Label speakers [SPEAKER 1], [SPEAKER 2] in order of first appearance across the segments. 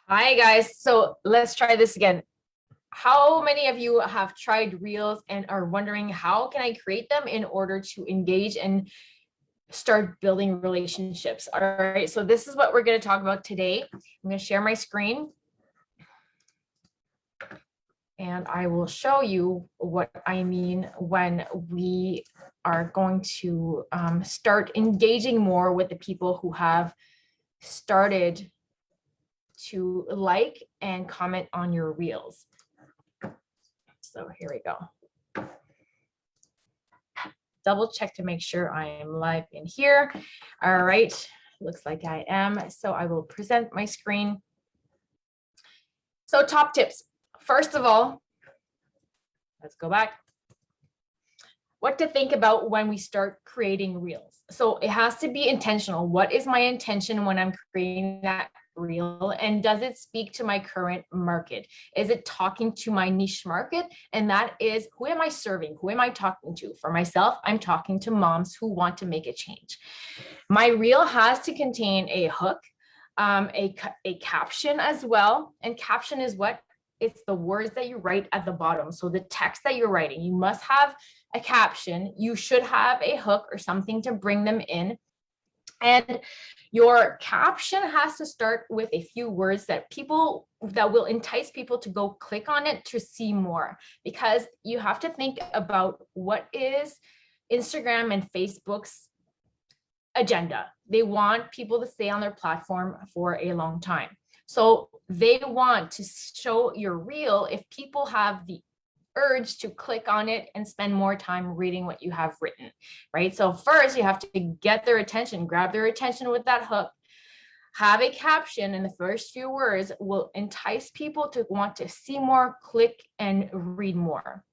[SPEAKER 1] Hi guys, so let's try this again. How many of you have tried Reels and are wondering how can I create them in order to engage and start building relationships? All right, so this is what we're going to talk about today. I'm going to share my screen and I will show you what I mean when we are going to start engaging more with the people who have started to like and comment on your Reels. So here we go. Double check to make sure I am live in here. All right, looks like I am. So I will present my screen. So top tips. First of all, let's go back. What to think about when we start creating Reels. So it has to be intentional. What is my intention when I'm creating that reel, and does it speak to my current market? Is it talking to my niche market? And that is, who am I serving? Who am I talking to? For myself, I'm talking to moms who want to make a change. My reel has to contain a hook, a caption as well. And caption is what? It's the words that you write at the bottom. So the text that you're writing, you must have a caption. You should have a hook or something to bring them in. And your caption has to start with a few words that will entice people to go click on it to see more, because you have to think about what is Instagram and Facebook's agenda. They want people to stay on their platform for a long time. So they want to show your reel if people have the urge to click on it and spend more time reading what you have written, right? So first you have to get their attention, grab their attention with that hook, have a caption, and the first few words will entice people to want to see more, click, and read more.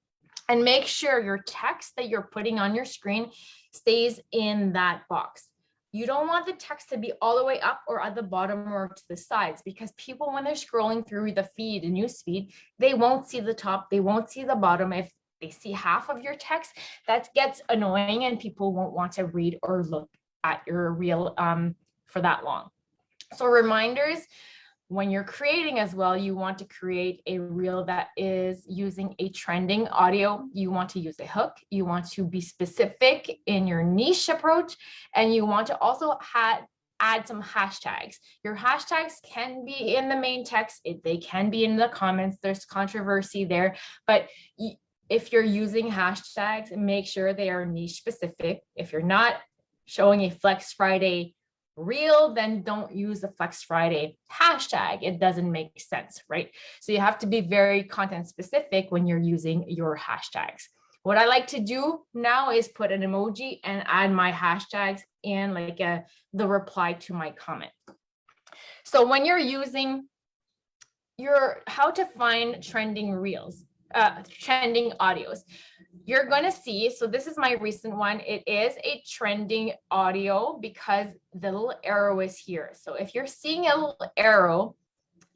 [SPEAKER 1] And make sure your text that you're putting on your screen stays in that box. You don't want the text to be all the way up or at the bottom or to the sides, because people, when they're scrolling through the feed, the news feed, they won't see the top, they won't see the bottom. If they see half of your text, that gets annoying and people won't want to read or look at your reel for that long. So reminders, when you're creating as well, you want to create a reel that is using a trending audio. You want to use a hook. You want to be specific in your niche approach. And you want to also add some hashtags. Your hashtags can be in the main text. They can be in the comments. There's controversy there. But if you're using hashtags, make sure they are niche specific. If you're not showing a Flex Friday reel, then don't use the Flex Friday hashtag. It doesn't make sense, right? So you have to be very content specific when you're using your hashtags. What I like to do now is put an emoji and add my hashtags in like the reply to my comment. So when you're using how to find trending reels, trending audios, you're going to see, so this is my recent one. It is a trending audio because the little arrow is here. So if you're seeing a little arrow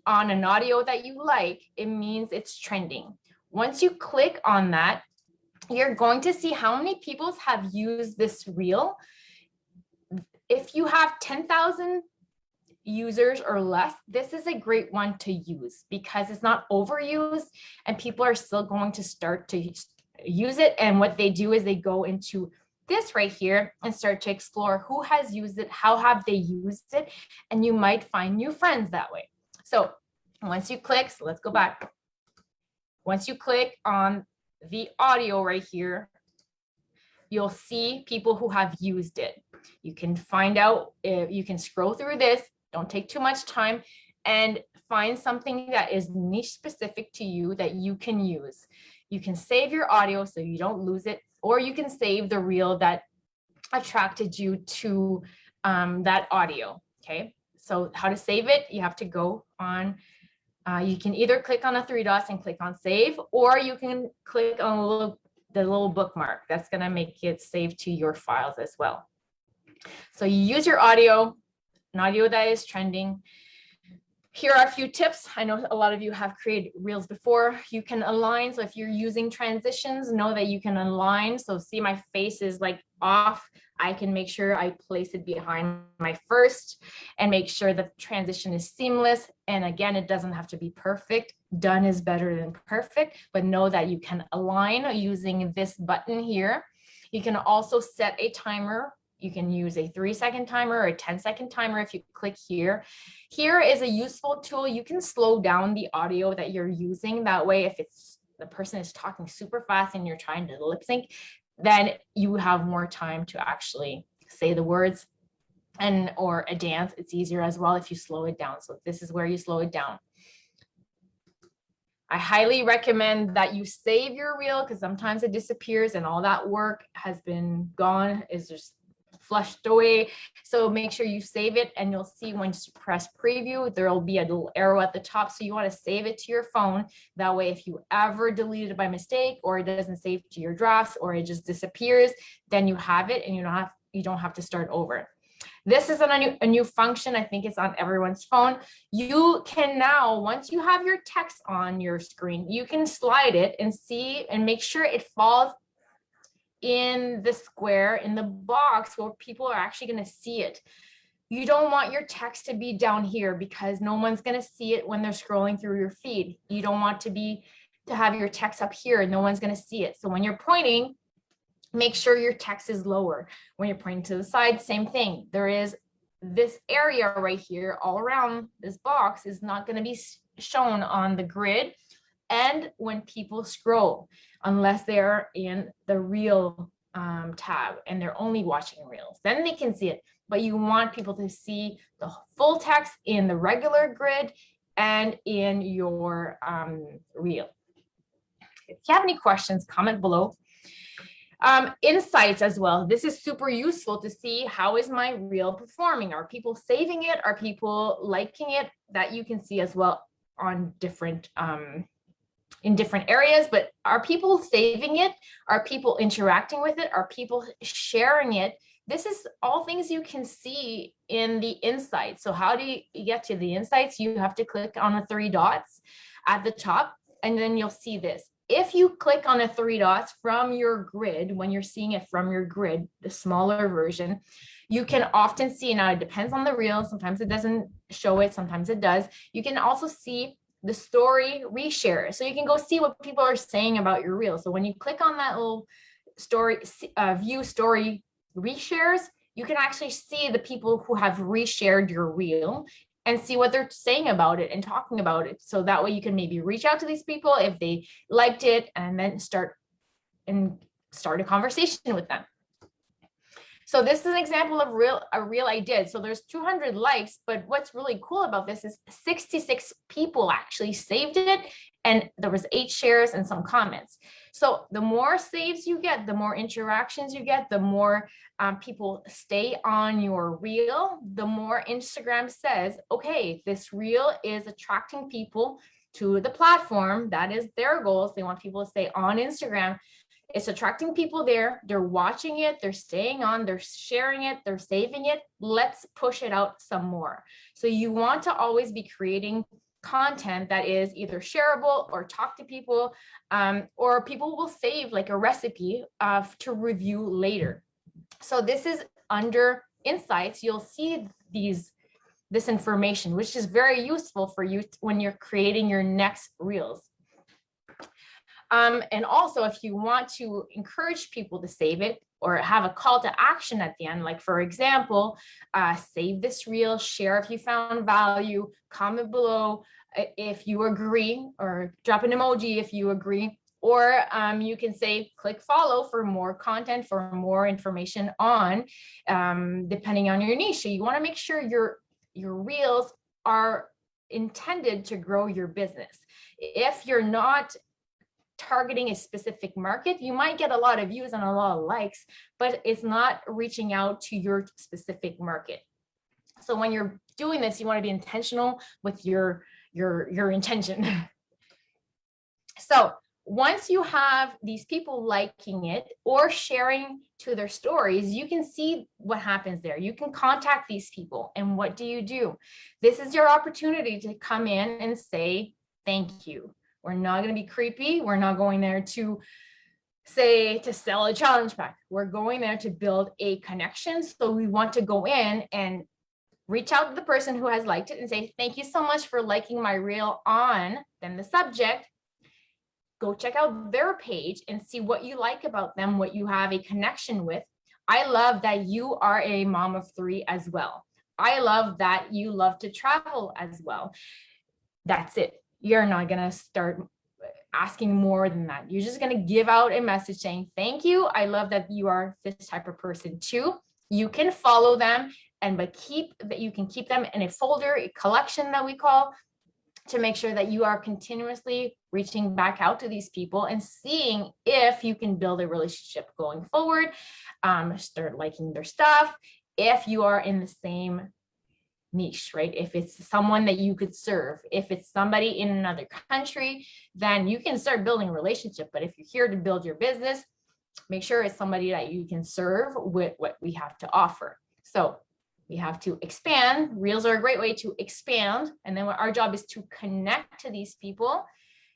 [SPEAKER 1] on an audio that you like, it means it's trending. Once you click on that, you're going to see how many people have used this reel. If you have 10,000 users or less, this is a great one to use because it's not overused and people are still going to start to use it. And what they do is they go into this right here and start to explore who has used it, how have they used it, and you might find new friends that way. So once you click, so let's go back. Once you click on the audio right here, you'll see people who have used it. You can find out, if you can scroll through this, don't take too much time, and find something that is niche specific to you that you can use. You can save your audio so you don't lose it, or you can save the reel that attracted you to that audio. Okay, so how to save it? You have to go on, you can either click on the three dots and click on save, or you can click on the little bookmark. That's going to make it save to your files as well. So you use your audio, an audio that is trending. Here are a few tips. I know a lot of you have created reels before. You can align. So if you're using transitions, know that you can align. So see, my face is like off. I can make sure I place it behind my first and make sure the transition is seamless. And again, it doesn't have to be perfect. Done is better than perfect, but know that you can align using this button here. You can also set a timer. You can use a 3-second timer or a 10-second timer if you click here. Here is a useful tool. You can slow down the audio that you're using. That way, if it's the person is talking super fast and you're trying to lip sync, then you have more time to actually say the words. And or a dance, it's easier as well if you slow it down. So this is where you slow it down. I highly recommend that you save your reel because sometimes it disappears and all that work has been gone, is just flushed away. So make sure you save it, and you'll see when you press preview, there will be a little arrow at the top. So you want to save it to your phone. That way, if you ever delete it by mistake, or it doesn't save to your drafts, or it just disappears, then you have it and you don't have to start over. This is a new function. I think it's on everyone's phone. You can now, once you have your text on your screen, you can slide it and see and make sure it falls in the square, in the box where people are actually going to see it. You don't want your text to be down here because no one's going to see it when they're scrolling through your feed. You don't want to have your text up here and no one's going to see it. So when you're pointing, make sure your text is lower. When you're pointing to the side, same thing. There is this area right here all around this box is not going to be shown on the grid. And when people scroll, unless they're in the reel tab and they're only watching reels, then they can see it. But you want people to see the full text in the regular grid and in your reel. If you have any questions, comment below. Insights as well. This is super useful to see how is my reel performing. Are people saving it? Are people liking it? That you can see as well on different in different areas. But are people saving it? Are people interacting with it? Are people sharing it? This is all things you can see in the insights. So how do you get to the insights? You have to click on the 3 dots at the top, and then you'll see this. If you click on the 3 dots from your grid, when you're seeing it from your grid, the smaller version, you can often see, now it depends on the reel, sometimes it doesn't show it, sometimes it does. You can also see the story reshare. So you can go see what people are saying about your reel. So when you click on that little story, view story reshares, you can actually see the people who have reshared your reel and see what they're saying about it and talking about it. So that way you can maybe reach out to these people if they liked it, and then start a conversation with them. So this is an example of a reel I did. So there's 200 likes, but what's really cool about this is 66 people actually saved it, and there was 8 shares and some comments. So the more saves you get, the more interactions you get, the more people stay on your reel, the more Instagram says, okay, this reel is attracting people to the platform. That is their goals. They want people to stay on Instagram. It's attracting people there. They're watching it. They're staying on. They're sharing it. They're saving it. Let's push it out some more. So you want to always be creating content that is either shareable or talk to people, or people will save like a recipe to review later. So this is under insights. You'll see this information, which is very useful for you when you're creating your next reels. And also, if you want to encourage people to save it or have a call to action at the end, like for example, save this reel, share if you found value, comment below if you agree, or drop an emoji if you agree, or you can say click follow for more content, for more information on, depending on your niche. So you want to make sure your reels are intended to grow your business. If you're not targeting a specific market, you might get a lot of views and a lot of likes, but it's not reaching out to your specific market. So when you're doing this, you want to be intentional with your intention. So once you have these people liking it or sharing to their stories, you can see what happens there. You can contact these people. And what do? This is your opportunity to come in and say, thank you. We're not going to be creepy. We're not going there to say to sell a challenge pack. We're going there to build a connection. So we want to go in and reach out to the person who has liked it and say, thank you so much for liking my reel on, then the subject. Go check out their page and see what you like about them, what you have a connection with. I love that you are a mom of 3 as well. I love that you love to travel as well. That's it. You're not going to start asking more than that. You're just going to give out a message saying, thank you. I love that you are this type of person too. You can follow them, you can keep them in a folder, a collection that we call, to make sure that you are continuously reaching back out to these people and seeing if you can build a relationship going forward, start liking their stuff. If you are in the same niche, right? If it's someone that you could serve, if it's somebody in another country, then you can start building a relationship. But if you're here to build your business, make sure it's somebody that you can serve with what we have to offer. So we have to expand. Reels are a great way to expand. And then our job is to connect to these people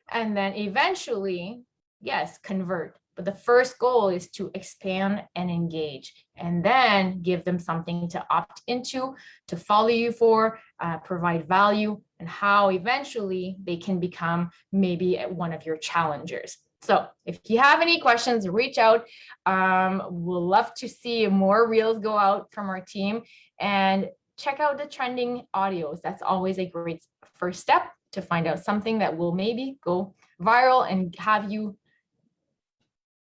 [SPEAKER 1] and then eventually, yes, convert. But the first goal is to expand and engage, and then give them something to opt into, to follow you for, provide value, and how eventually they can become maybe one of your challengers. So if you have any questions, reach out. We'll love to see more reels go out from our team, and check out the trending audios. That's always a great first step to find out something that will maybe go viral and have you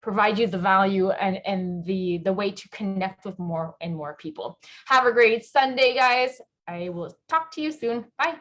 [SPEAKER 1] provide you the value and the way to connect with more and more people. Have a great Sunday, guys. I will talk to you soon. Bye.